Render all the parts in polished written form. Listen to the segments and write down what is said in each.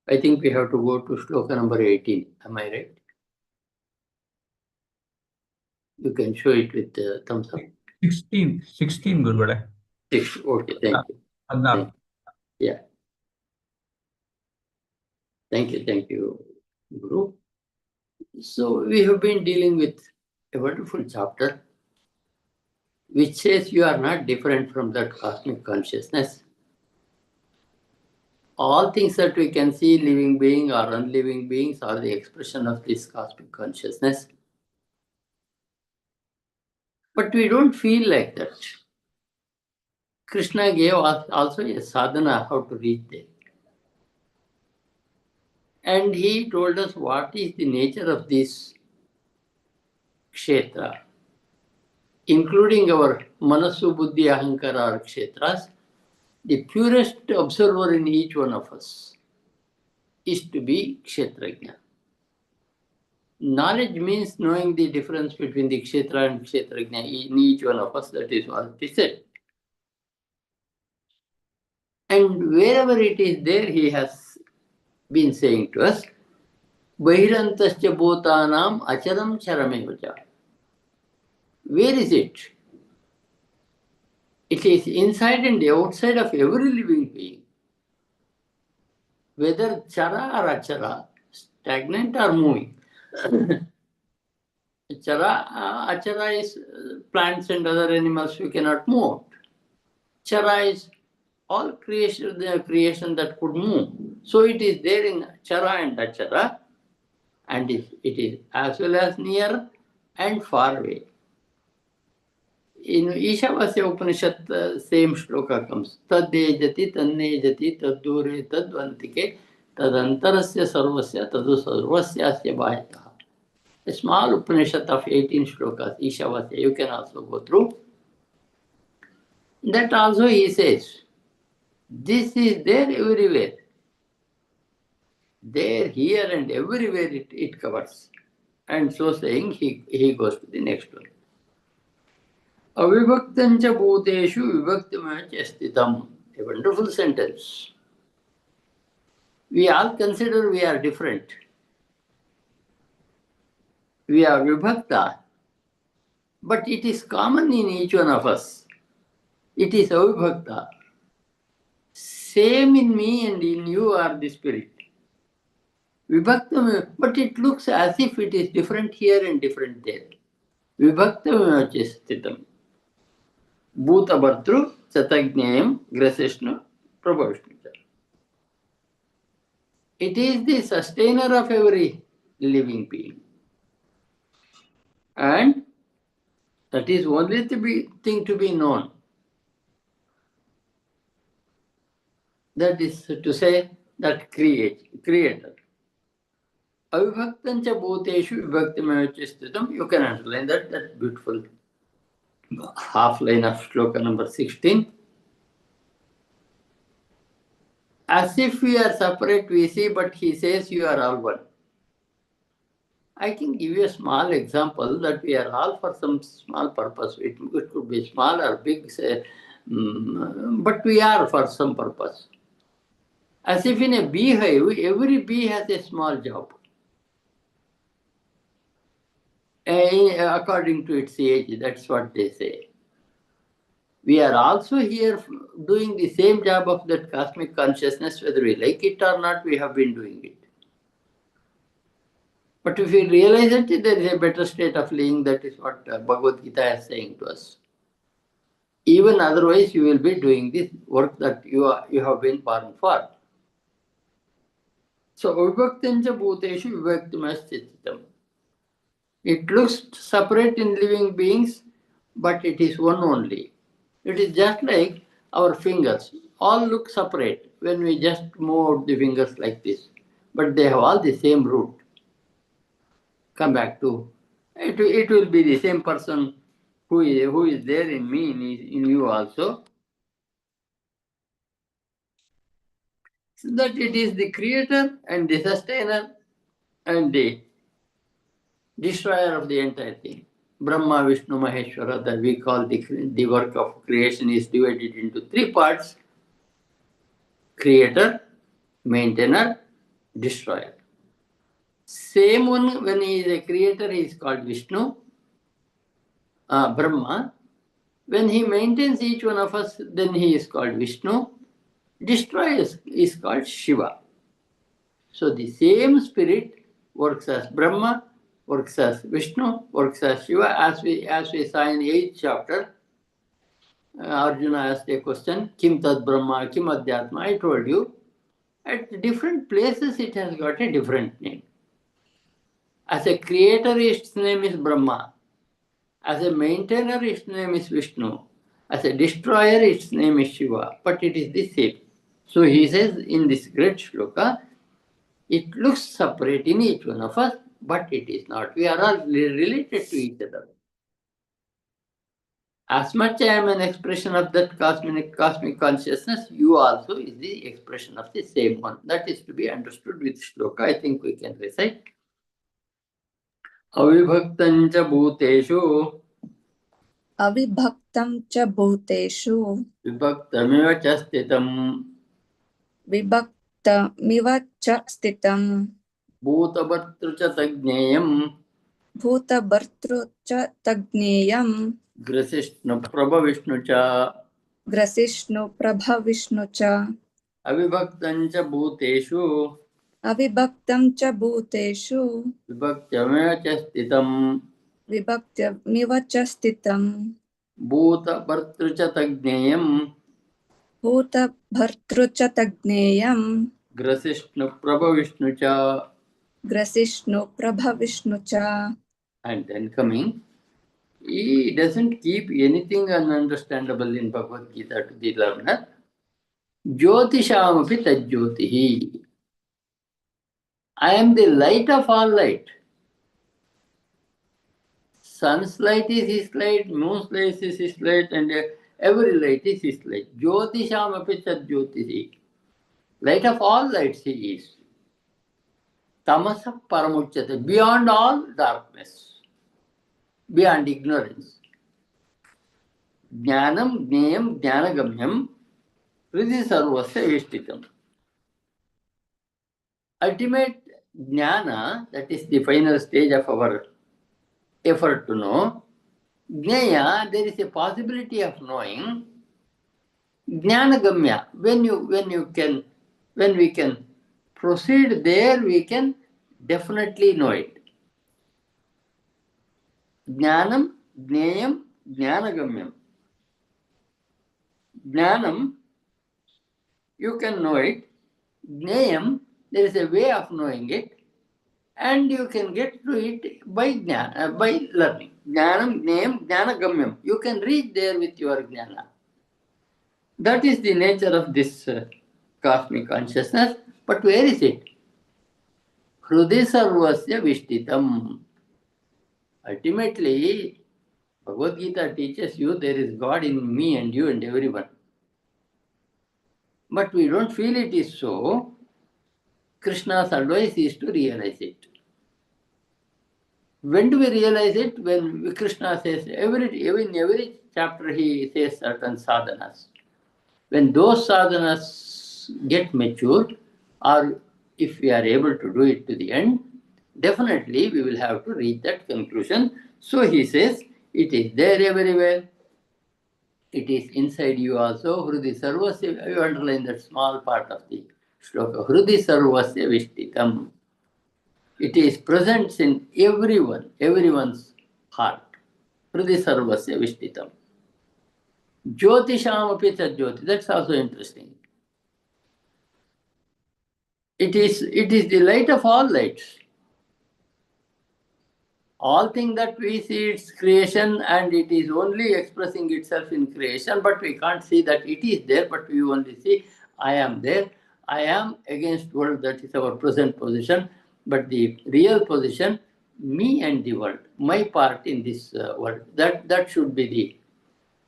I think we have to go to shloka number 18. Am I right? You can show it with the thumbs up. 16 Guruvade. Okay, thank you. Thank you. Yeah. Thank you, Guru. So we have been dealing with a wonderful chapter which says you are not different from that cosmic consciousness. All things that we can see, living being or unliving beings, are the expression of this cosmic consciousness. But we don't feel like that. Krishna gave us also a sadhana how to reach there. And he told us what is the nature of this kshetra, including our manasu, buddhi, ahankara or kshetras. The purest observer in each one of us is to be kshetrajna. Knowledge means knowing the difference between the kshetra and kshetrajna in each one of us. That is what he said. And wherever it is there, he has been saying to us, Bahirantascha bhutanam acharam charamevacha. Where is it? It is inside and outside of every living being. Whether chara or achara, stagnant or moving. Achara is plants and other animals we cannot move. Chara is all creation, the creation that could move. So it is there in chara and achara, and it is as well as near and far away. In Ishavasya Upanishad, same shloka comes. Tadejati, tannejati, taddure, tadvantike, tadantarasya sarvasya, tadu sarvasyasya bhayataha. A small Upanishad of 18 shlokas, Ishavasya, you can also go through. That also he says, this is there everywhere. There, here and everywhere it covers. And so saying, he goes to the next one. Avivaktancha bhuteshu vivaktamach astitam. A wonderful sentence. We all consider we are different. We are vibhakta, but it is common in each one of us. It is avibhakta. Same in me and in you are the spirit. Vibhaktam, but it looks as if it is different here and different there. Vibhaktam stitam. Bhuta bhartru chatagnyayam grasishnu prabhavishnu. It is the sustainer of every living being. And that is only the thing to be known. That is to say, that creator. Avibhaktancha bhuteshu vibhaktimayachisthitam. You can underline that beautiful half line of shloka number 16. As if we are separate, we see, but he says you are all one. I can give you a small example that we are all for some small purpose. It could be small or big, say, but we are for some purpose. As if in a beehive, every bee has a small job. According to its age, that's what they say. We are also here doing the same job of that cosmic consciousness, whether we like it or not, we have been doing it. But if we realize that there is a better state of living, that is what Bhagavad Gita is saying to us. Even otherwise, you will be doing this work that you have been born for. So, vibhaktancha bhuteshu vibhaktimasthititam. It looks separate in living beings, but it is one only. It is just like our fingers. All look separate when we just move the fingers like this. But they have all the same root. Come back to, it will be the same person who is there in me, in you also. So that it is the creator and the sustainer and the destroyer of the entire thing. Brahma, Vishnu, Maheshwara, that we call the work of creation is divided into three parts: creator, maintainer, destroyer. Same one, when he is a creator, he is called Vishnu, Brahma. When he maintains each one of us, then he is called Vishnu. Destroyer is called Shiva. So the same spirit works as Brahma, works as Vishnu, works as Shiva. As we saw in the 8th chapter, Arjuna asked a question, Kim Tad Brahma, Kim Adhyatma? I told you, at different places it has got a different name. As a creator, its name is Brahma. As a maintainer, its name is Vishnu. As a destroyer, its name is Shiva. But it is the same. So he says in this great shloka, it looks separate in each one of us, but it is not. We are all related to each other. As much I am an expression of that cosmic consciousness, you also is the expression of the same one. That is to be understood with shloka. I think we can recite. Avibhaktam cha bhuteshu अविभक्तं च भूतेषु vibhaktamiva cha sthitam विभक्तमिव च स्थितं bhutavartru cha tajneyam भूतभर्तृ च तज्ज्ञेयं grasishnu prabhavishnu cha ग्रसिष्णुप्रभविष्णु च avibhaktam cha bhuteshu अविभक्तं च भूतेषु vibhaktamiva cha sthitam विभक्तमिव च स्थितं भूतभर्तृ च तज्ञेयम् भूतभर्तृ च तज्ज्ञेयं ग्रसिष्णुप्रभविष्णु च. ग्रसिष्णुप्रभविष्णु च. And then coming, he doesn't keep anything ununderstandable in Bhagavad Gita to the learner. Jyotishamapi tajyotihi. I am the light of all light. Sun's light is his light, moon's light is his light, and every light is his light. Jyotishamapi tajyotihi. Light of all lights he is. Tamasa paramuchyate, beyond all darkness, beyond ignorance. Jnanam jneyam jnanagamyam hridi sarvasya vishtitam. Ultimate jnana, that is the final stage of our effort to know. Jnaya, there is a possibility of knowing. Jnanagamya, when we can proceed there, we can definitely know it. Jnanam, jneyam, jnanagamyam. Jnanam, you can know it. Jneyam, there is a way of knowing it, and you can get to it by by learning. Jnanam, jneyam, jnanagamyam. You can reach there with your jnana. That is the nature of this cosmic consciousness. But where is it? Hrudi sarvasya vishtitam. Ultimately, Bhagavad Gita teaches you there is God in me and you and everyone. But we don't feel it is so. Krishna's advice is to realize it. When do we realize it? When Krishna says, in every chapter he says certain sadhanas. When those sadhanas get mature, or if we are able to do it to the end, definitely we will have to reach that conclusion. So he says, it is there everywhere. It is inside you also. Hrudi sarvasya, you underline that small part of the shloka. Hrudi sarvasya vishtitam. It is present in everyone's heart. Hrudi sarvasya vishtitam. Jyotisham api tajyoti. That's also interesting. It is the light of all lights. All things that we see, its creation, and it is only expressing itself in creation, but we can't see that it is there, but we only see, I am there, I am against world, that is our present position, but the real position, me and the world, my part in this world, that should be the,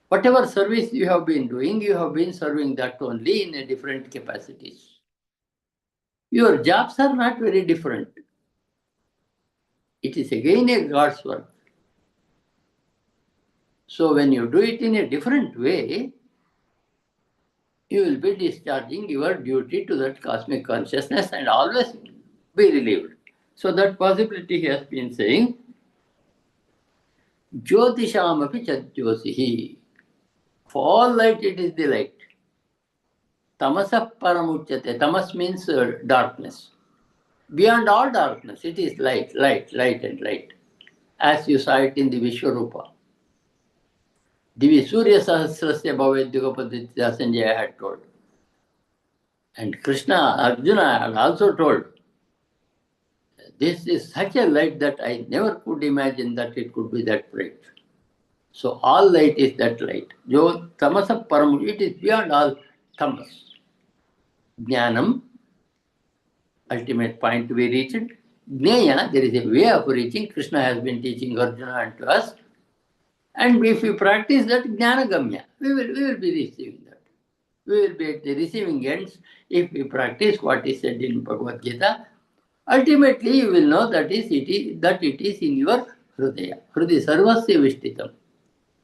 whatever service you have been doing, you have been serving that only in a different capacities. Your jobs are not very different. It is again a God's work. So when you do it in a different way, you will be discharging your duty to that cosmic consciousness, and always be relieved. So that possibility he has been saying, Jyotishamapi Chajyosihi. For all light, it is the light. Tamasa paramuchyate. Tamas means darkness. Beyond all darkness, it is light, light, light and light. As you saw it in the Vishwarupa. Divi Surya Sahasrasya Bhavedyugapaditya Sanjaya had told. And Krishna, Arjuna had also told. This is such a light that I never could imagine that it could be that bright. So all light is that light. Jo tamasa param, it is beyond all tamas. Jnanam, ultimate point to be reached. Jnaya, there is a way of reaching. Krishna has been teaching Arjuna and to us. And if we practice that Jnanagamya, we will be receiving that. We will be at the receiving ends if we practice what is said in Bhagavad Gita. Ultimately, you will know that it is in your Hridaya. Hridi sarvasya vishtitam.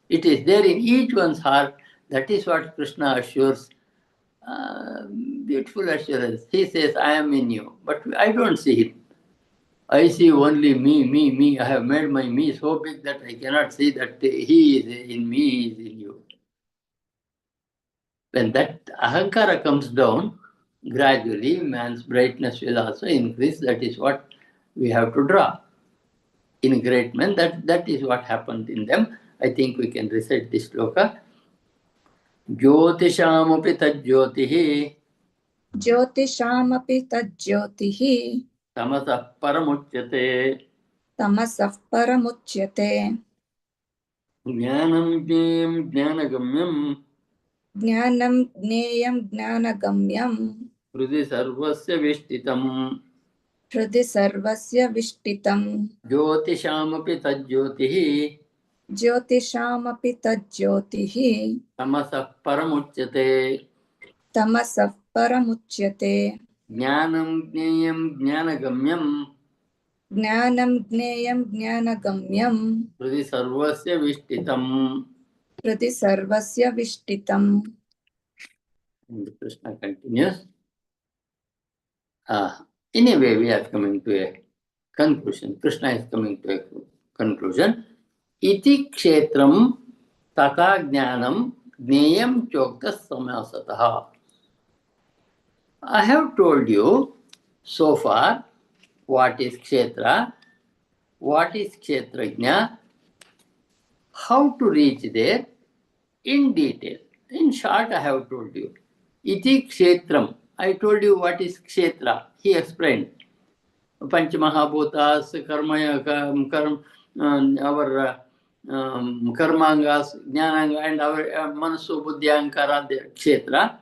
It is there in each one's heart. That is what Krishna assures. Beautiful assurance. He says, I am in you. But I don't see him. I see only me, me, me. I have made my me so big that I cannot see that he is in me, he is in you. When that ahankara comes down, gradually man's brightness will also increase. That is what we have to draw. In great men, that is what happened in them. I think we can recite this shloka. Jyotishamapi tajyotihi ज्योतिषामपि तज्ज्योतिः tamasah paramuchyate तमसः परमुच्यते jnanam jnayam jnanagamyam ज्ञानं ज्ञेयं ज्ञानगम्यं hridi sarvasya vishtitam हृदि सर्वस्य विष्टितम् jyotishamapi tajyotihi ज्योतिषामपि तज्ज्योतिः tamasah paramuchyate तमसः परमुच्यते jnanam jnayam jnanagamyam ज्ञानं ज्ञेयं ज्ञानगम्यं hridi sarvasya vishtitam. हृदि सर्वस्य विष्टितम्. And Krishna continues. In a way, we are coming to a conclusion. Krishna is coming to a conclusion. Iti kshetram tata jnanam jneyam chokta samasataha. I have told you so far what is kshetra, what is kshetrajna, how to reach there in detail. In short, I have told you. Iti kshetram. I told you what is kshetra. He explained. Panchamahabhutas, our karmangas, jnananga, and our manasu, buddhi, ahankara, the kshetra.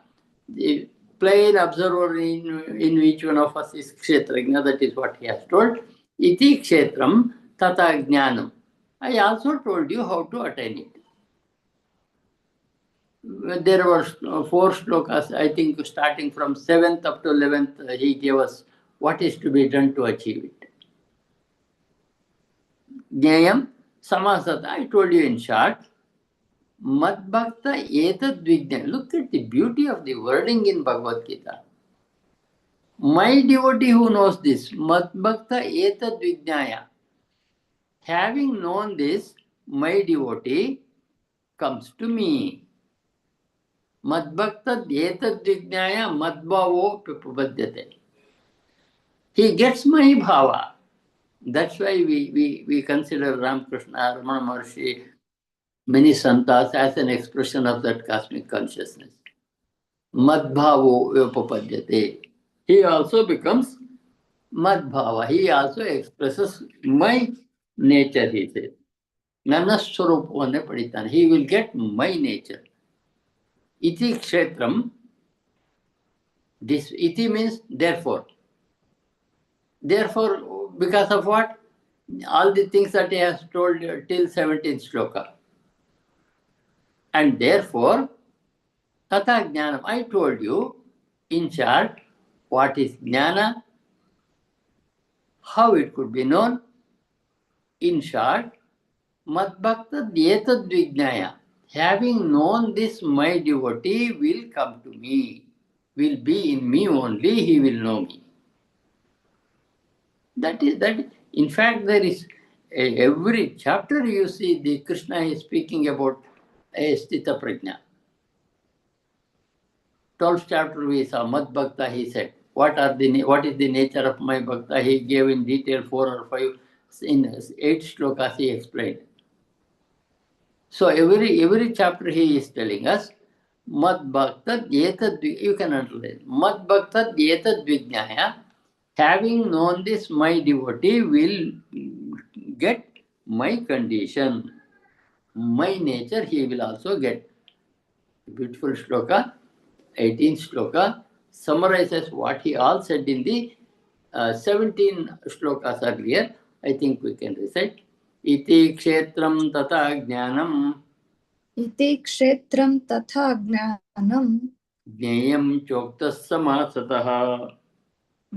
The plain observer in each one of us is kshetrajna. That is what he has told. Iti kshetram tata jnanam. I also told you how to attain it. There were 4 shlokas, I think, starting from 7th up to 11th, he gave us what is to be done to achieve it. Jnayam samasata, I told you in short. Madbhakta etad vijnana. Look at the beauty of the wording in Bhagavad Gita. My devotee who knows this, Madbhakta etad vijnaya. Having known this, my devotee comes to me. Madbhakta etad vijnaya madbhavo pipapadyate. He gets my bhava. That's why we consider Ramakrishna, Ramana Maharshi, many santas as an expression of that cosmic consciousness. Madbhavo upapadyate. He also becomes madbhava. He also expresses my nature, he says. Nanaswarupavane paditana. He will get my nature. Iti kshetram. This iti means therefore. Therefore, because of what? All the things that he has told till 17th shloka. And therefore, tata jnanam, I told you, in short, what is jnana, how it could be known. In short, madbhakta etad vijnaya. Having known this, my devotee will come to me, will be in me only, he will know me. That is that. In fact, there is every chapter you see the Krishna is speaking about a Stita Prajna. 12th chapter we saw Mad Bhakta. He said, what is the nature of my Bhakta? He gave in detail 4 or 5 in 8 shlokas. He explained. So every chapter he is telling us, Mad Bhakta Yetad, you can understand. Mad Bhakta Yetad Vijnaya, having known this, my devotee will get my condition, my nature, he will also get. Beautiful shloka, 18th shloka, summarizes what he all said in the 17 shlokas earlier. I think we can recite. Iti kshetram tata jnanam इति क्षेत्रं तथा ज्ञानं ज्ञेयं चोक्तः समासतः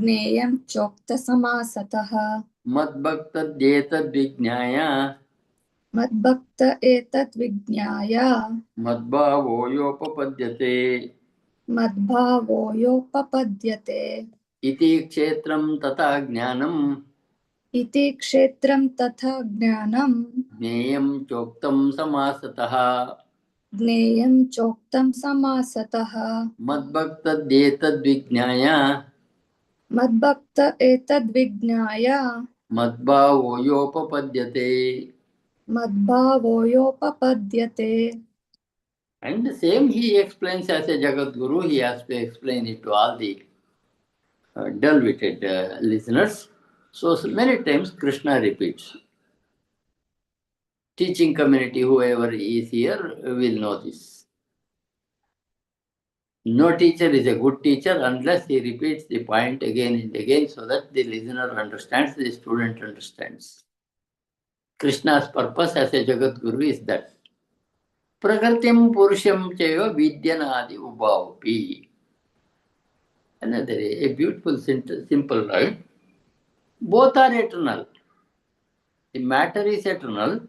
ज्ञेयं चोक्तसमासतः मद्भक्तद्येतद्विज्ञाय मद्भक्त एतद्विज्ञाय मद्भावो योपपद्यते मद्भावो योपपद्यते इति क्षेत्रं तथा ज्ञानम् इति क्षेत्रं तथा ज्ञानं ज्ञेयं चोक्तं समासतः ज्ञेयं चोक्तं समासतः मद्भक्तद्येतद्विज्ञाय मद्भक्त एतद्विज्ञाय मद्भावो योपपद्यते. मद्भावो योपपद्यते. And the same he explains as a Jagat Guru. He has to explain it to all the dull-witted listeners. So many times Krishna repeats. Teaching community, whoever is here, will know this. No teacher is a good teacher unless he repeats the point again and again so that the listener understands, the student understands. Krishna's purpose as a Jagat Guru is that. Prakritim Purusham Chaiva Vidyanadi Ubhavapi. Another a beautiful, simple line. Both are eternal. The matter is eternal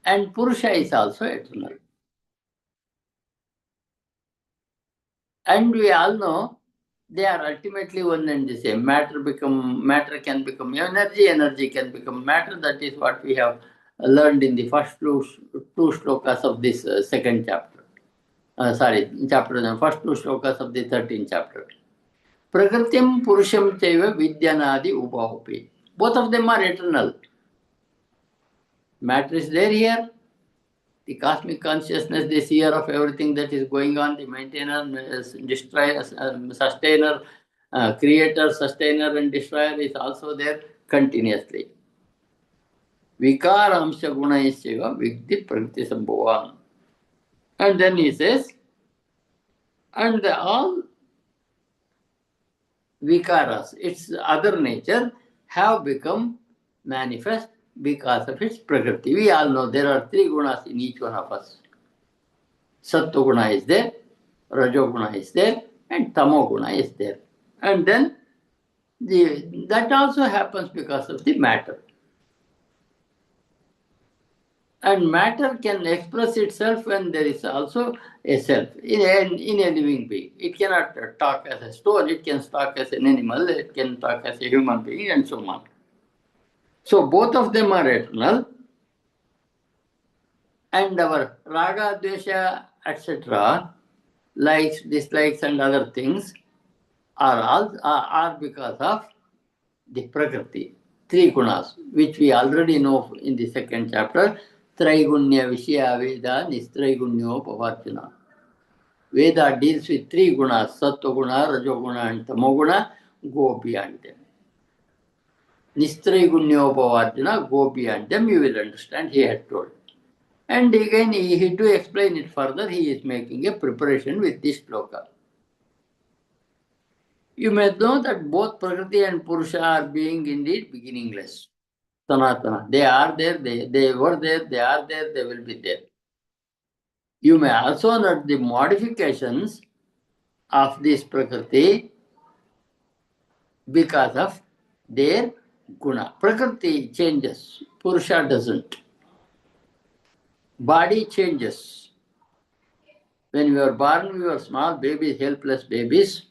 and Purusha is also eternal. And we all know they are ultimately one and the same. Matter can become energy can become matter. That is what we have learned in the first two shlokas of this second chapter. First two shlokas of the 13th chapter. Prakritim Purusham Chaiva Vidyanadi Ubhavapi. Both of them are eternal. Matter is there here. The cosmic consciousness, the seer of everything that is going on, the maintainer, destroyer, sustainer, creator, sustainer, and destroyer is also there continuously. Vikaramsha gunaisya vigdi prakriti sambhavan. And then he says, and all vikaras, its other nature, have become manifest because of its prakriti. We all know there are 3 gunas in each one of us. Sattva guna is there, Rajo guna is there, and Tamo guna is there. And then that also happens because of the matter. And matter can express itself when there is also a self in a living being. It cannot talk as a stone, it can talk as an animal, it can talk as a human being, and so on. So both of them are eternal. And our raga, dvesha, etc., likes, dislikes, and other things are because of the prakriti, 3 gunas, which we already know in the second chapter. Traigunya Vishya Veda Nistraigunyo Pavarjana. Veda deals with 3 gunas, Sattva guna, Rajo guna, and Tamo guna. Go beyond them. Nistraigunyo Pavarjana, go beyond them. You will understand, he had told. And again, to explain it further, he is making a preparation with this shloka. You may know that both Prakriti and Purusha are being indeed beginningless. Sanatana. They are there, they were there, they are there, they will be there. You may also note the modifications of this Prakriti because of their guna. Prakriti changes, Purusha doesn't. Body changes. When we were born, we were small babies, helpless babies.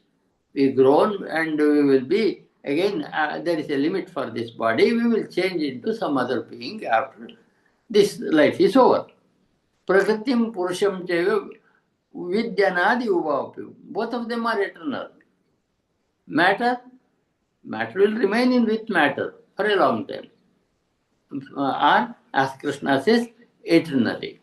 We grown and we will be Again, there is a limit for this body. We will change into some other being after this life is over. Prakritim Purusham Chaiva Vidyanadi Ubhapi. Both of them are eternal. Matter will remain in with matter for a long time. Or, as Krishna says, eternally.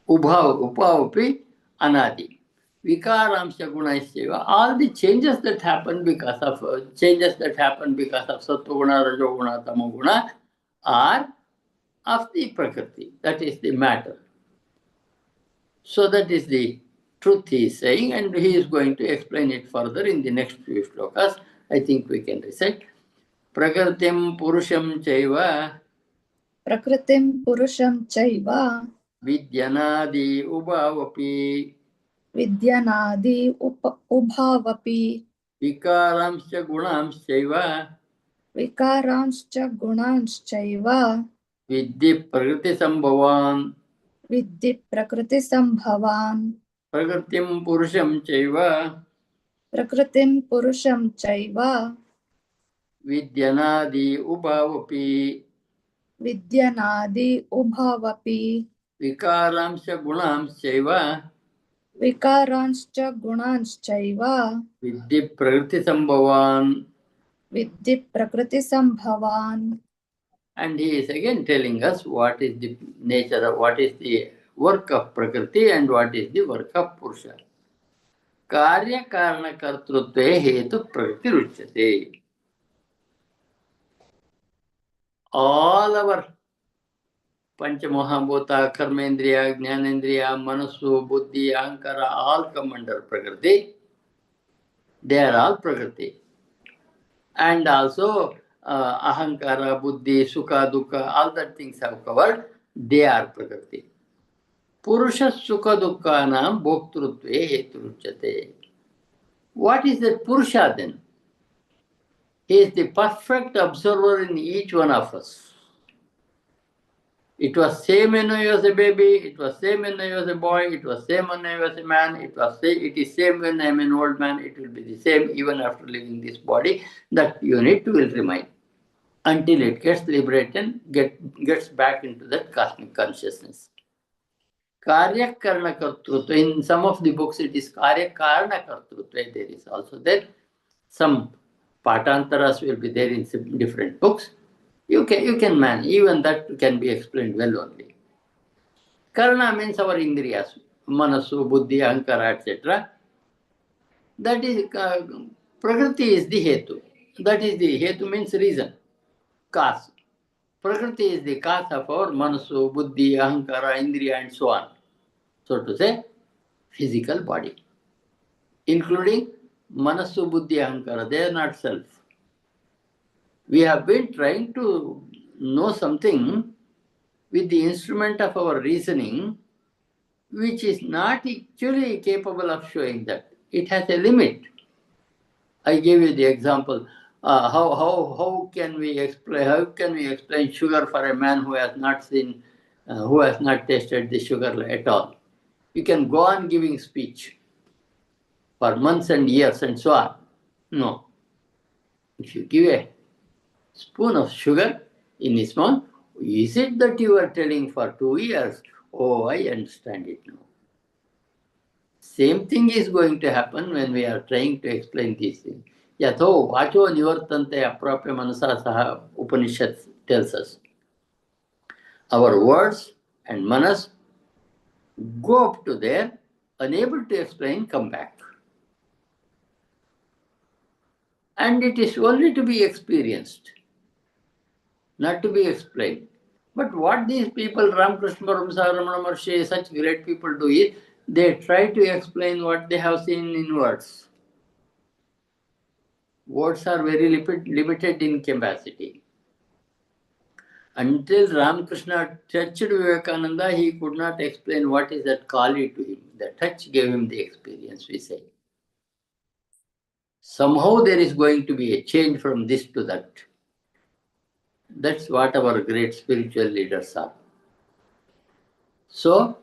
Upavapi Anadi. Vikaramsha Gunaisya. All the changes that happen because of Sattva Guna, Rajo Guna, Tamo Guna are of the Prakriti. That is the matter. So that is the truth he is saying, and he is going to explain it further in the next few shlokas. I think we can recite. Prakritim Purusham Chaiva Prakritim Purusham Chaiva Vidyanadi Ubhavapi Vidyanadi Ubhavapi Vikaramscha Gunamschaiva Vikaranscha Gunanschaiva Vidhi Prakriti Sambhavan Vidhi Prakriti Sambhavan Prakritim Purusham Chaiva Prakritim Purusham Chaiva Vidyanadi Ubhavapi Vidyanadi Ubhavapi Vikaramscha Gunamschaiva Vikaranscha Gunanschaiva Vidhi Prakriti Sambhavan. Vidhi Prakriti Sambhavan. And he is again telling us what is the nature of, what is the work of Prakriti and what is the work of Purusha. Karya Karana Kartrutve Hetu Prakriti Ruchyate. All our Panchamahabhuta, Karmendriya, Jnanendriya, Manasu, Buddhi, Ahankara, all come under Prakriti. They are all Prakriti. And also Ahankara, Buddhi, Sukha, Dukkha, all that things have covered. They are Prakriti. Purusha Sukha Dukkhanam Bhoktrutve Heturuchyate. What is that Purusha then? He is the perfect observer in each one of us. It was same when I was a baby, it was same when I was a boy, it was same when I was a man, it is same when I am an old man, it will be the same even after leaving this body. That unit will remain until it gets liberated, gets back into that cosmic consciousness. Karya Karana Kartrutva. In some of the books it is Karya Karana Kartrutva. There is also there. Some Patantaras will be there in different books. You can man, even that can be explained well only. Karana means our indriyas, Manasu, Buddhi, Ahankara, etc. That is, Prakriti is the Hetu. That is the Hetu means reason, cause. Prakriti is the cause of our Manasu, Buddhi, Ahankara, Indriya and so on. So to say, physical body. Including Manasu, Buddhi, Ahankara, they are not self. We have been trying to know something with the instrument of our reasoning, which is not actually capable of showing that. It has a limit. I gave you the example. How can we explain sugar for a man who has not seen, who has not tasted the sugar at all? You can go on giving speech for months and years and so on. No. If you give a spoon of sugar in his mouth, is it that you are telling for 2 years? Oh, I understand it now. Same thing is going to happen when we are trying to explain these things. Yatho vacho nivartante aprapya manasa saha Upanishad tells us. Our words and manas go up to there, unable to explain, come back. And it is only to be experienced, not to be explained. But what these people, Ramakrishna Paramhansa, Ramana Maharshi, such great people do is, they try to explain what they have seen in words. Words are very limited in capacity. Until Ramakrishna touched Vivekananda, he could not explain what is that kali to him. The touch gave him the experience, we say. Somehow there is going to be a change from this to that. That's what our great spiritual leaders are. So,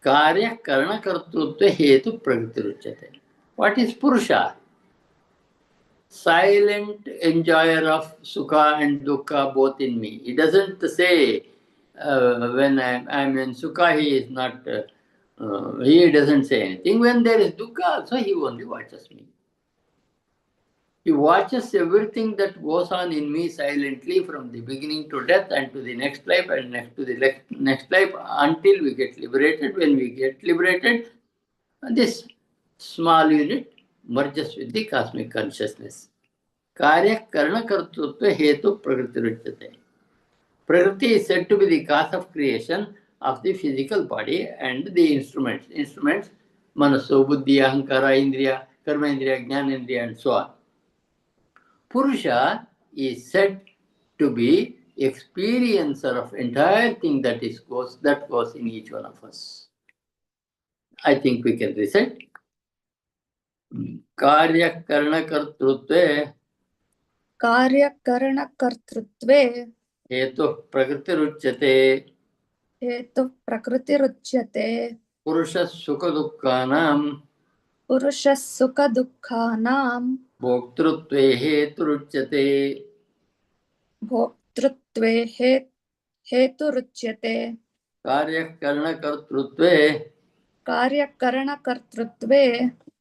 Karya Karana Kartrutva Hetu Prakriti Ruchyate. What is Purusha? silent enjoyer of sukha and dukkha both in me. He doesn't say when I'm in sukha, he is not, he doesn't say anything. When there is dukkha also, he only watches me. He watches everything that goes on in me silently from the beginning to death and to the next life and next to the next life until we get liberated. When we get liberated, this small unit merges with the cosmic consciousness. Karya karna kartrutva hetu prakriti. Prakriti is said to be the cause of creation of the physical body and the instruments. Instruments, manaso, buddhi, ahankara, indriya, karma indriya, jnana indriya, and so on. Purusha is said to be experiencer of entire thing that goes in each one of us. I think we can recite. Karya karna kartrutve कार्यकरणकर्तृत्वे hetu prakritiruchyate हेतुः प्रकृतिरुच्यते purusha sukha dukkhanam पुरुषः सुखदुःखानां bhoktrutve heturuchyate. भोक्तृत्वे हेतुरुच्यते Karya karna kartrutve कार्यकरणकर्तृत्वे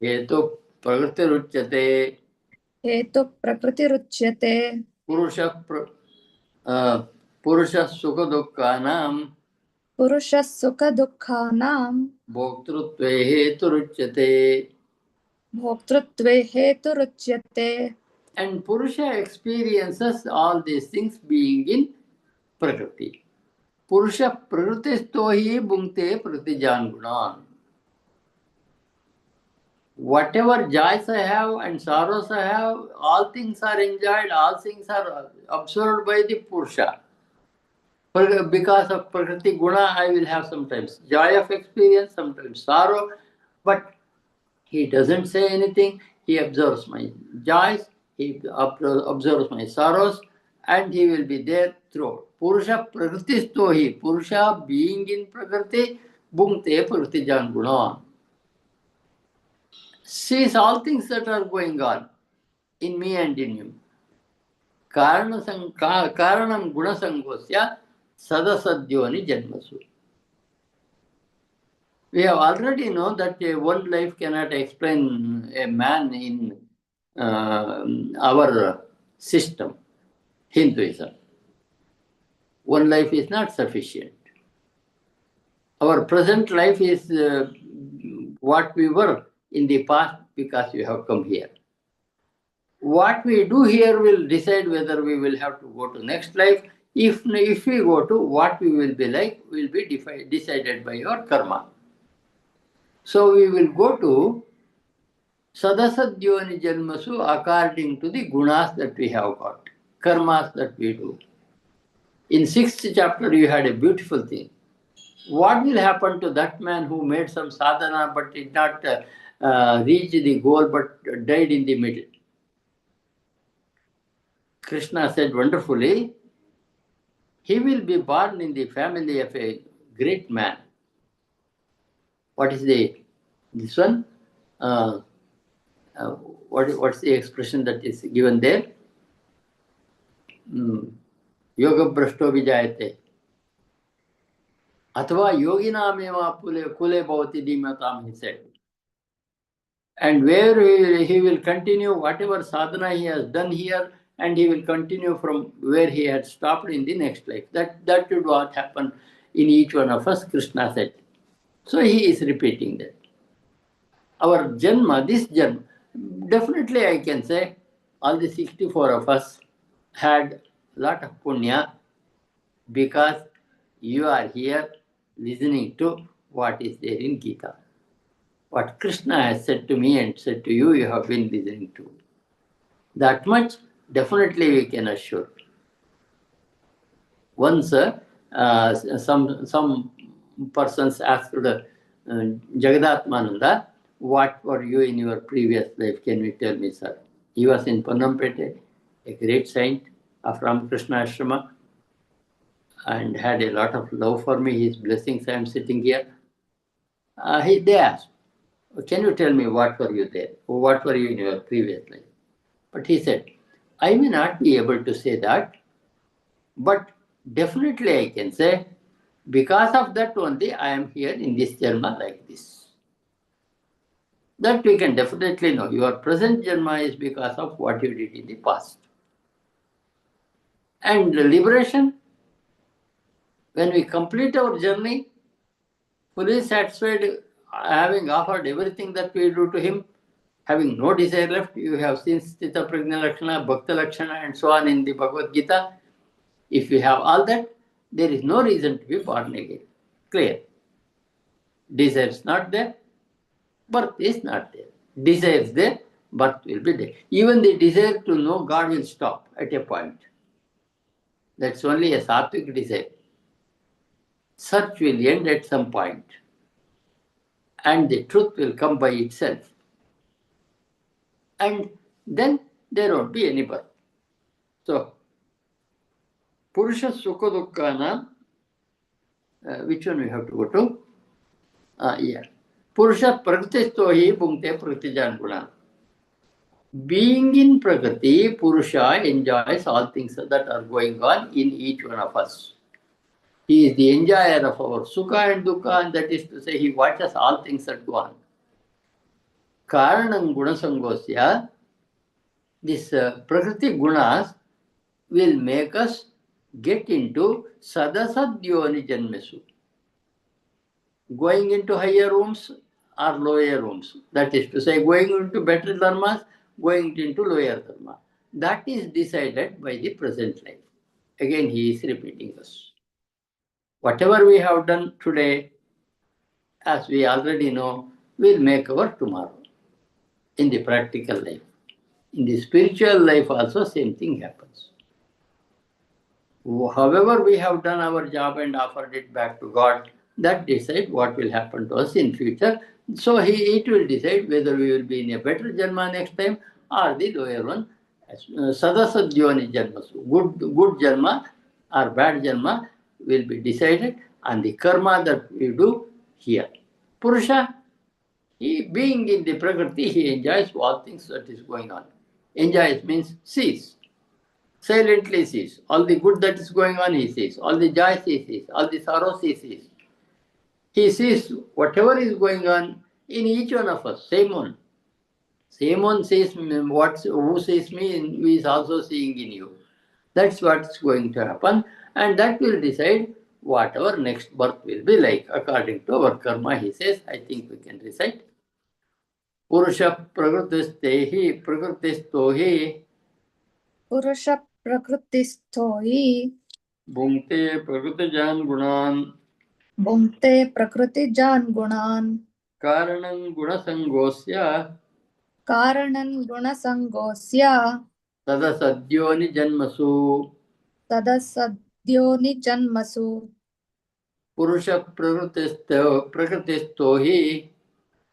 hetu prakritiruchyate हेतुः प्रकृतिरुच्यते purusha sukha dukkhanam पुरुषः सुखदुःखानां bhoktrutve heturuchyate. भोक्तृत्वे हेतुरुच्यते. And Purusha experiences all these things being in Prakriti. Purusha Prakritisto hi bhungte pratijan gunan. Whatever joys I have and sorrows I have, all things are enjoyed, all things are absorbed by the Purusha. Because of Prakriti Guna, I will have sometimes joy of experience, sometimes sorrow, but he doesn't say anything. He observes my joys, he observes my sorrows, and he will be there throughout. Purusha Prakritistohi, Purusha being in Prakriti, Bhungte Prakritijan Guna. Sees all things that are going on in me and in you. Karanam Gunasangosya Sadasadyoni Janmasu. We have already known that one life cannot explain a man in our system, Hinduism. One life is not sufficient. Our present life is what we were in the past because we have come here. What we do here will decide whether we will have to go to next life. If we go to, what we will be like will be decided by our karma. So we will go to Sadasadyoni Janmasu according to the gunas that we have got, karmas that we do. In 6th chapter, you had a beautiful thing. What will happen to that man who made some sadhana but did not reach the goal but died in the middle? Krishna said wonderfully, he will be born in the family of a great man. What is this one? What's the expression that is given there? Yoga brashto vijayate. Athva yogina meva kule bhavati dhimatam, he said. And where he will continue whatever sadhana he has done here, and he will continue from where he had stopped in the next life. That should what happened in each one of us, Krishna said. So he is repeating that. Our Janma, this Janma, definitely I can say all the 64 of us had a lot of punya because you are here listening to what is there in Gita. What Krishna has said to me and said to you, you have been listening to. That much definitely we can assure. Once some persons asked Jagadatmananda, what were you in your previous life? Can you tell me, sir? He was in Pannampete, a great saint of Ramakrishna Ashrama, and had a lot of love for me. His blessings, I am sitting here. They asked, can you tell me what were you there? What were you in your previous life? But he said, I may not be able to say that, but definitely I can say, because of that only I am here in this Janma like this. That we can definitely know. Your present Janma is because of what you did in the past. And the liberation, when we complete our journey, fully satisfied, having offered everything that we do to him, having no desire left, you have seen Sthita Prajna Lakshana, Bhakta Lakshana, and so on in the Bhagavad Gita. If you have all that, there is no reason to be born again. Clear. Desire is not there, birth is not there. Desire is there, birth will be there. Even the desire to know God will stop at a point. That's only a sattvic desire. Search will end at some point, and the truth will come by itself. And then there won't be any birth. So, Purusha Sukha Dukkhana, which one we have to go to? Yeah. Purusha Prakritisto hi bhungte Praktijan Guna. Being in Prakriti, Purusha enjoys all things that are going on in each one of us. He is the enjoyer of our Sukha and Dukkha, and that is to say, he watches all things that go on. Karanam Gunasangosya, this Prakriti Gunas will make us get into Sadasadyoni Janmesu. Going into higher rooms or lower rooms. That is to say, going into better dharmas, going into lower dharma. That is decided by the present life. Again, he is repeating us. Whatever we have done today, as we already know, will make our tomorrow in the practical life. In the spiritual life also, same thing happens. However we have done our job and offered it back to God, that decide what will happen to us in future. So it will decide whether we will be in a better Janma next time or the lower one. Sadasadyoni Janmas. Good Janma or bad Janma will be decided on the karma that we do here. Purusha, he being in the Prakriti, he enjoys all things that is going on. Enjoys means sees. Silently sees. All the good that is going on, he sees. All the joys he sees. All the sorrows he sees. He sees whatever is going on in each one of us. Same one. Same one sees who sees me, who is also seeing in you. That's what's going to happen. And that will decide what our next birth will be like. According to our karma, he says, I think we can recite. Purusha prakritistehi prakritistohi Purusha Prakristho hi bhungte prakritijan gunan bhungte Prakritijan Gunan karanam gunasangosya Karanan Gunasangosya tadasadyoni janmasu Tadasadyoni Janmasu purusha prakritisto hi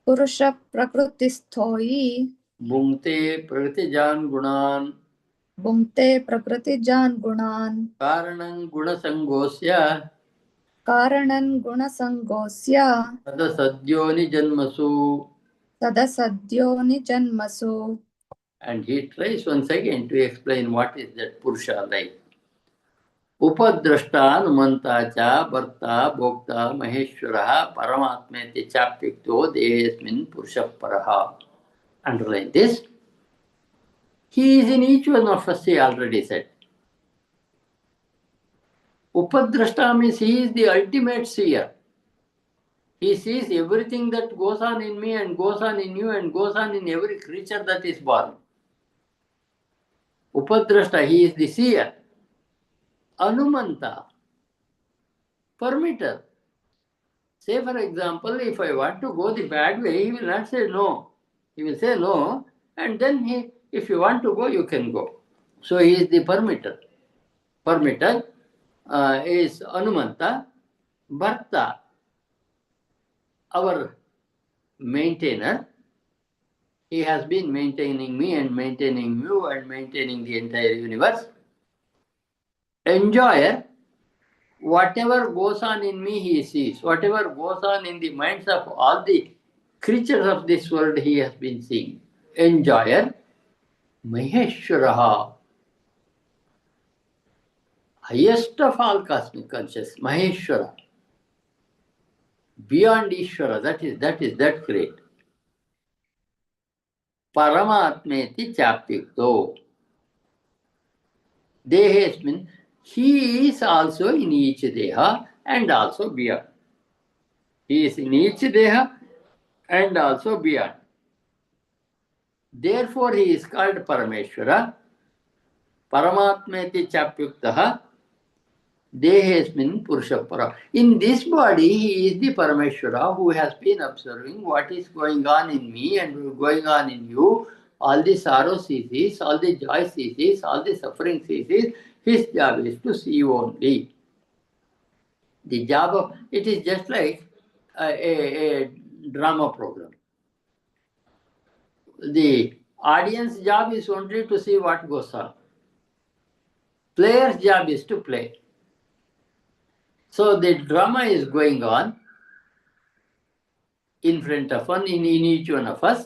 Purusha Prakristho hi bhungte prakritijan gunan bhungte Prakritijan Gunan karanam gunasangosya Karanan Gunasangosya tadasadyoni janmasu. Tadasadyoni Janmasu. And he tries once again to explain what is that Purusha like. Upadrashta Numanta cha Bharta Bhokta Maheshwaraha Paramatmeti Chapikto Desmin Purusha Paraha. Underline this. He is in each one of us, he already said. Upadrashta means he is the ultimate seer. He sees everything that goes on in me and goes on in you and goes on in every creature that is born. Upadrashta, he is the seer. Anumanta, permitter. Say for example, if I want to go the bad way, he will not say no. He will say no, and then if you want to go, you can go. So he is the permitter. Permitter is Anumanta. Bharta, our maintainer. He has been maintaining me and maintaining you and maintaining the entire universe. Enjoyer, whatever goes on in me, he sees. Whatever goes on in the minds of all the creatures of this world, he has been seeing. Enjoyer, Maheshwaraha, highest of all cosmic consciousness, Maheshwara, beyond Ishvara, that great. Paramatmeti chapyukto. Dehesmin, he is also in each deha and also beyond. He is in each deha and also beyond. Therefore, he is called Parameshwara. Paramatmeti chapyuktaha. Dehesmin Purushapara. In this body, he is the Parameshwara who has been observing what is going on in me and going on in you. All the sorrow ceases, all the joy ceases, all the suffering ceases. His job is to see only. The job of it is just like a drama program. The audience job is only to see what goes on. Player's job is to play. So the drama is going on in front of one, in each one of us,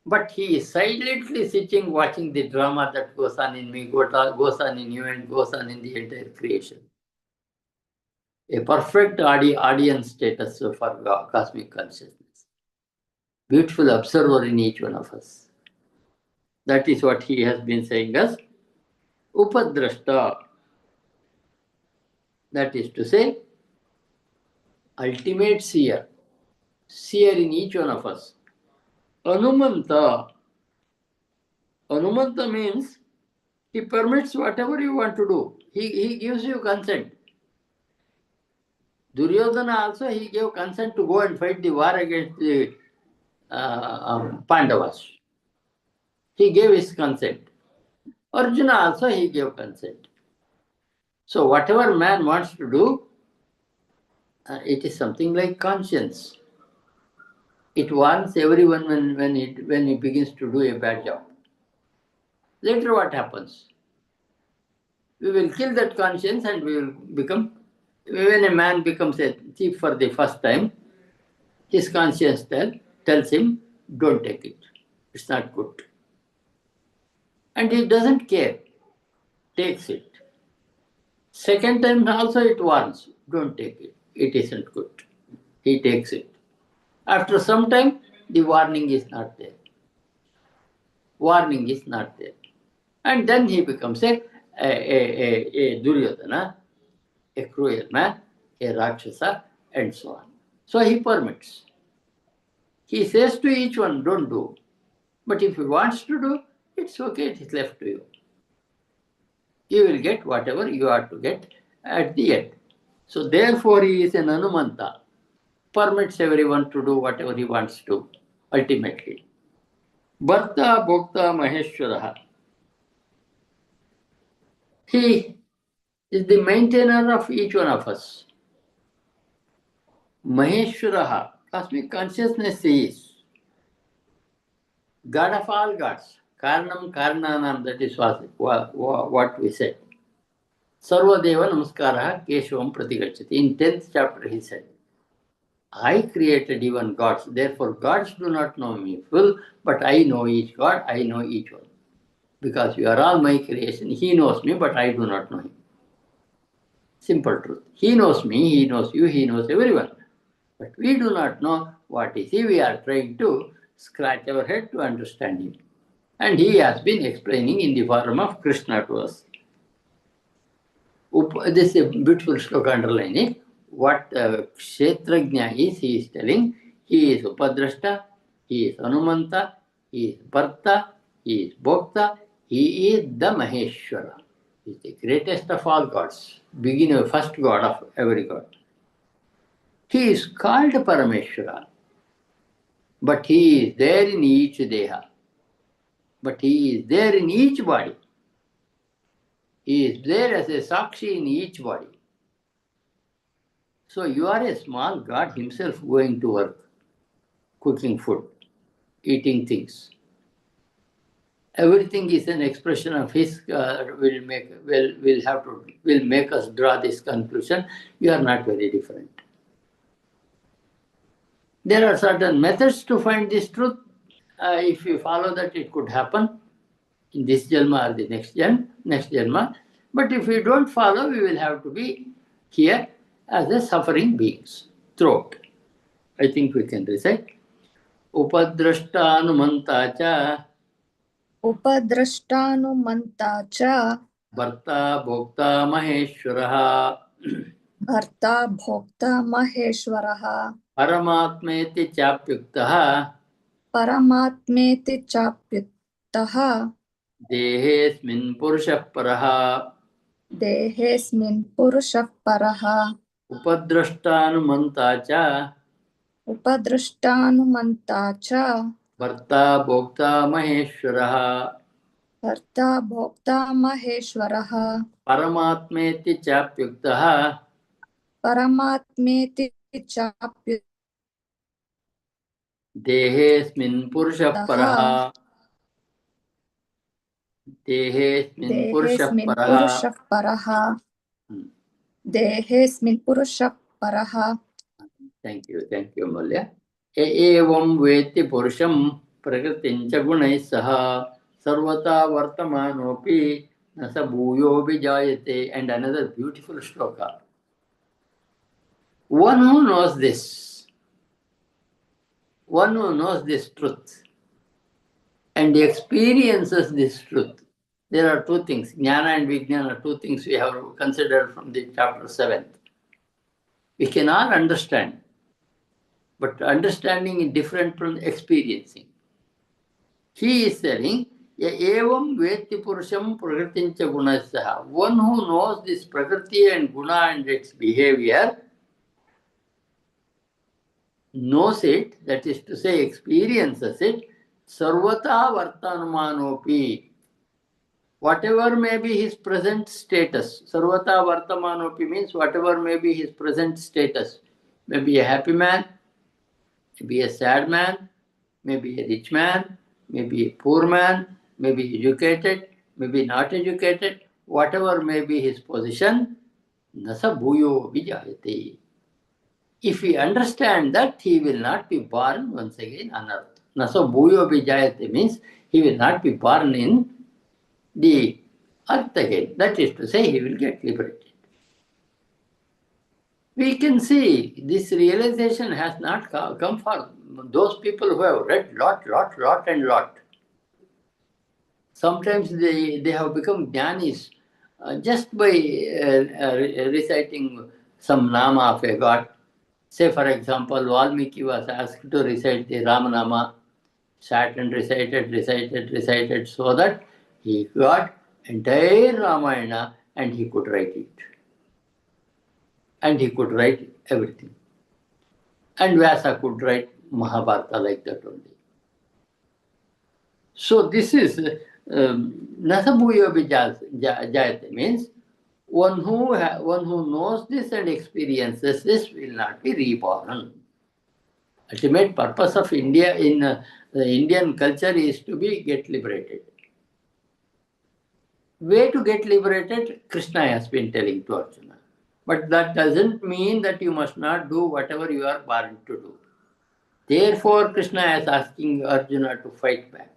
but he is silently sitting watching the drama that goes on in me, goes on in you, and goes on in the entire creation. A perfect audience status for cosmic consciousness. Beautiful observer in each one of us. That is what he has been saying as Upadrashta. That is to say, ultimate seer. Seer in each one of us. Anumanta. Anumanta means he permits whatever you want to do. He gives you consent. Duryodhana also, he gave consent to go and fight the war against the Pandavas. He gave his consent. Arjuna also, he gave consent. So whatever man wants to do, it is something like conscience. It warns everyone when he begins to do a bad job. Later what happens? We will kill that conscience and we will become, when a man becomes a thief for the first time, his conscience tells him, don't take it. It's not good. And he doesn't care, takes it. Second time also it warns, don't take it. It isn't good. He takes it. After some time, the warning is not there. Warning is not there. And then he becomes a Duryodhana, a cruel man, a Rakshasa, and so on. So he permits. He says to each one, don't do. But if he wants to do, it's okay, it is left to you. You will get whatever you are to get at the end. So therefore he is an Anumanta, permits everyone to do whatever he wants to, ultimately. Bharta Bhokta Maheshwaraha. He is the maintainer of each one of us. Maheshwaraha, cosmic consciousness is God of all gods. Karanam Karananam, that is what we said. Sarvadeva Namaskara Keshavam Pratigachati. In 10th chapter he said, I created even gods, therefore gods do not know me full, but I know each god, I know each one. Because you are all my creation, he knows me, but I do not know him. Simple truth. He knows me, he knows you, he knows everyone. But we do not know what is he. We are trying to scratch our head to understand him. And he has been explaining in the form of Krishna to us. This is a beautiful shloka, underline it. What Kshetrajna is, he is telling, he is Upadrashta, he is Anumanta, he is Bharta, he is Bhokta, he is the Maheshwara. He is the greatest of all gods, beginner, first god of every god. He is called Parameshwara, but he is there in each deha. But he is there in each body. He is there as a Sakshi in each body. So you are a small god himself going to work, cooking food, eating things. Everything is an expression of his, will make us draw this conclusion. You are not very different. There are certain methods to find this truth. If you follow that, it could happen. in this Janma or the next Janma. But if we don't follow, we will have to be here as a suffering beings throughout. I think we can recite. Upadrashtanumanta cha उपद्रष्टानुमन्ता च Bharta Bhokta Maheshwaraha भर्ता भोक्ता महेश्वरः Paramatmeti Chapyuktaha परमात्मेति चाप्युक्तः Dehesmin Purushah Paraha देहेऽस्मिन् पुरुषः परः Upadrashtanumanta cha उपदृष्टानुमन्ता च Bharta Bhokta Maheshwaraha भर्ता भोक्ता महेश्वरः Paramatmeti Chapyuktaha परमात्मेति चाप्युक्तः Dehesmin Purushah Paraha Dehesmin Purushah देहेऽस्मिन् Paraha. पुरुषः परः देहेऽस्मिन् पुरुषः परः Thank you, Malya. Evam veti purusham prakritincha gunai saha sarvata vartamanopi nasa bhuyo vijayate. And another beautiful shloka. One who knows this truth and experiences this truth. There are two things, Jnana and Vijnana are two things we have considered from the chapter 7th. We can all understand, but understanding is different from experiencing. He is telling, evam veti purusham prakritincha gunasya. One who knows this prakriti and guna and its behavior, knows it, that is to say, experiences it, sarvata vartamanopi. Whatever may be his present status, sarvata vartamanopi means whatever may be his present status. Maybe a happy man, maybe a sad man, maybe a rich man, maybe a poor man, maybe educated, maybe not educated, whatever may be his position, nasa bhuyo vijayate. If he understand that, he will not be born once again on earth. Nasa bhuyo vijayate means he will not be born in the earth again. That is to say, he will get liberated. We can see this realization has not come for those people who have read lot and lot. Sometimes they have become jnanis just by reciting some nama of a god. Say, for example, Valmiki was asked to recite the Ramanama, sat and recited, so that he got entire Ramayana and he could write it. And he could write everything. And Vyasa could write Mahabharata like that only. So this is Nasabhuyo Vijayate means one who knows this and experiences this will not be reborn. Ultimate purpose of India in the Indian culture is to get liberated. Way to get liberated, Krishna has been telling to Arjuna. But that doesn't mean that you must not do whatever you are born to do. Therefore, Krishna is asking Arjuna to fight back.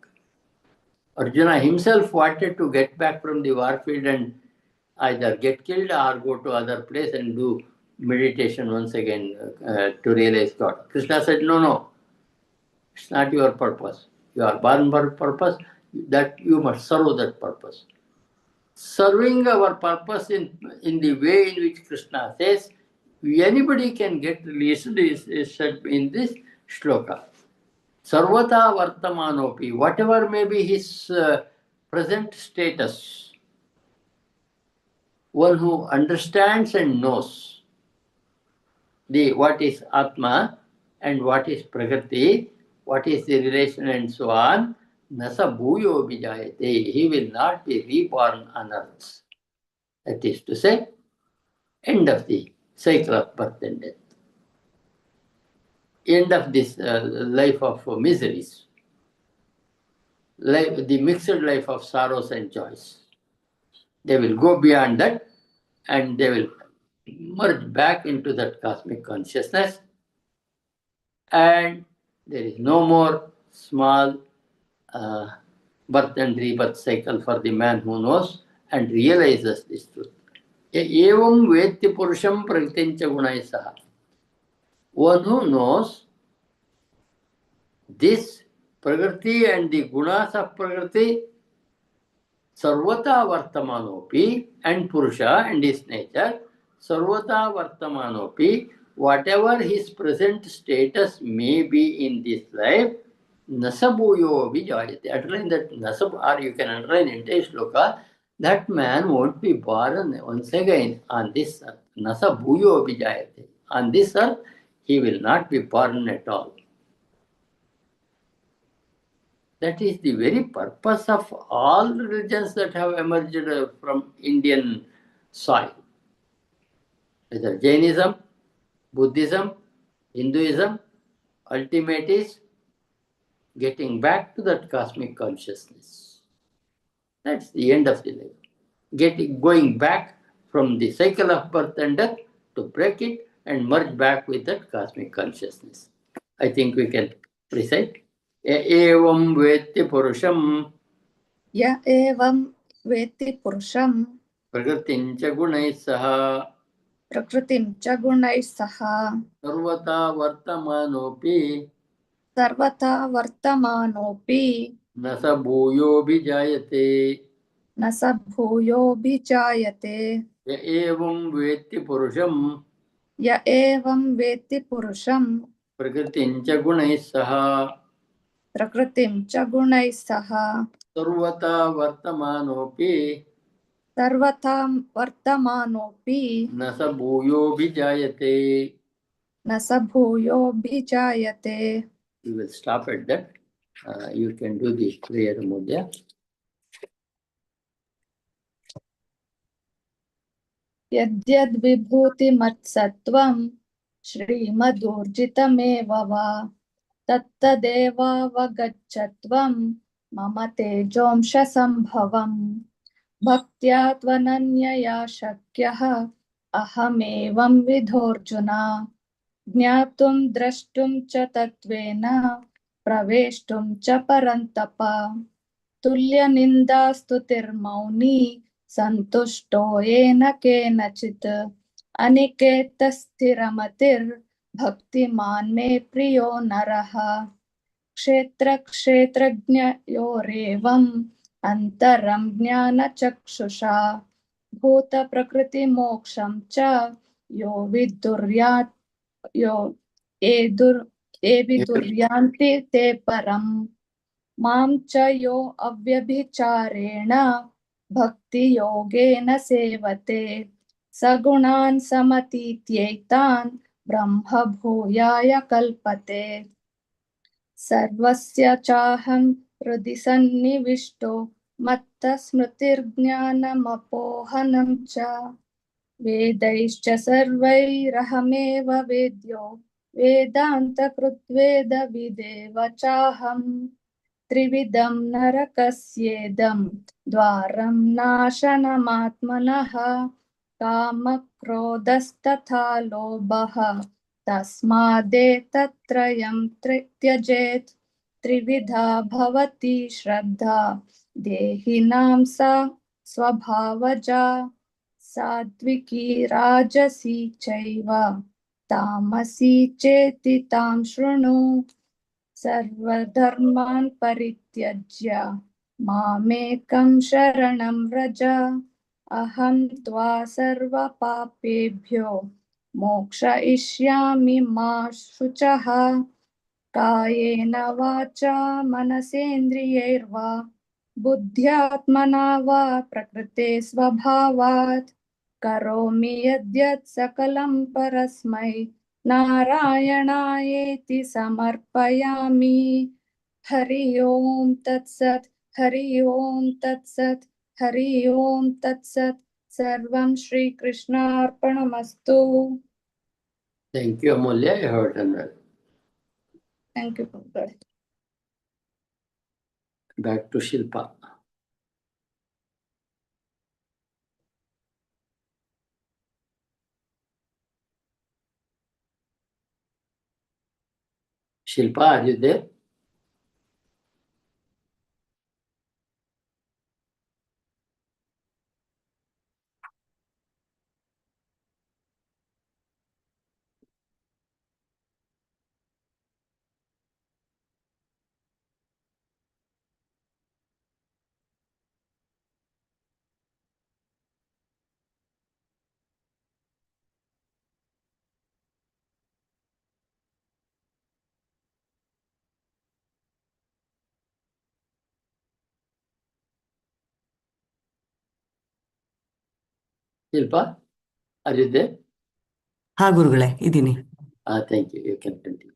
Arjuna himself wanted to get back from the warfield and either get killed or go to other place and do meditation once again to realize God. Krishna said, no, it's not your purpose. You are born for purpose, that you must serve that purpose. Serving our purpose in the way in which Krishna says, anybody can get released is said in this shloka. Sarvata vartamanopi, whatever may be his present status, one who understands and knows what is Atma and what is Prakriti, what is the relation and so on, nasa bhuyo vijayate, he will not be reborn on earth. That is to say, end of the cycle of birth and death. End of this life of miseries. The mixed life of sorrows and joys. They will go beyond that and they will merge back into that cosmic consciousness, and there is no more small birth and rebirth cycle for the man who knows and realizes this truth. Evam vetti purusham prakritincha gunai saha. One who knows this Prakriti and the gunas of Prakriti Sarvata Vartamanopi and Purusha and his nature Sarvata Vartamanopi, whatever his present status may be in this life, Nasabuyo Vijayate. Underline that Nasab, or you can underline entire shloka, that man won't be born once again on this earth. Nasabuyo Vijayate. On this earth, he will not be born at all. That is the very purpose of all religions that have emerged from Indian soil. Whether Jainism, Buddhism, Hinduism, ultimate is getting back to that cosmic consciousness. That's the end of the life. Going back from the cycle of birth and death to break it and merge back with that cosmic consciousness. I think we can recite. Evam vetti purusham य एवं वेत्ति पुरुषं प्रकृतिं च गुणैः सह प्रकृतिं च गुणैः सह सर्वथा वर्तमानोऽपि सर्वथा वर्तमानोऽपि न स भूयोऽभिजायते। न स भूयोऽभिजायते। य एवं वेत्ति पुरुषं य एवं वेत्ति पुरुषं प्रकृतिं च गुणैः सह प्रकृतिं च गुणैः सह सर्वथा वर्तमानोऽपि सर्वथा वर्तमानोऽपि न स भूयोऽभिजायते। न स भूयोऽभिजायते। We will stop at that. You can do this prayer, Mudya. यद्यद्विभूतिमत्सत्त्वं श्रीमदूर्जितमेव वा तत्तदेवावगच्छत्वं मम तेजोंशसम्भवम् भक्त्या त्वनन्यया शक्यः अहमेवं विधोऽर्जुन ज्ञातुं द्रष्टुं च तत्त्वेन प्रवेष्टुं च परन्तप तुल्यनिन्दास्तुतिर्मौनी सन्तुष्टो येन केनचित् अनिकेतस्थिरमतिर्भक्तिमान् मे प्रियो नरः क्षेत्रक्षेत्रज्ञयोरेवम् अन्तरं ज्ञानचक्षुषा भूतप्रकृतिमोक्षं च यो विदुर्यान्ति ते परम् मां च यो अव्यभिचारेण भक्तियोगेन सेवते सगुणान् समतीत्यैतान् ब्रह्म भूयाय कल्पते सर्वस्य चाहं हृदि सन्निविष्टो मत्तस्मृतिर्ज्ञानमपोहनं च वेदैश्च सर्वैरहमेव वेद्यो वेदान्तकृद्वेदविदेव चाहम् त्रिविधं नरकस्येदं द्वारं नाशनमात्मनः कामक्रोधस्तथा लोभः तस्मादेतत्त्रयं त्यजेत् त्रिविधा भवति श्रद्धा देहिनां सा स्वभावजा सात्विकी राजसी चैव तामसी चेति तां शृणु सर्वधर्मान् परित्यज्य मामेकं शरणं व्रज अहं त्वा सर्वपापेभ्यो मोक्षयिष्यामि मा शुचः कायेन वाचा मनसेन्द्रियैर्वा बुद्ध्यात्मना वा प्रकृते स्वभावात् करोमि यद्यत् सकलं परस्मै नारायणायेति समर्पयामि हरि ओम तत्सत् हरि ओम तत्सत् हरि ओम तत्सत् सर्वं Shri कृष्णार्पणमस्तु। Thank you, Amulya. You have done well. Thank you, Prabhupada. Back to Shilpa. Shilpa, are you there? Shilpa, are you there? ಹಾ ಗುರುಗಳೇ, ಇದ್ದೀನಿ. Thank you. You can continue.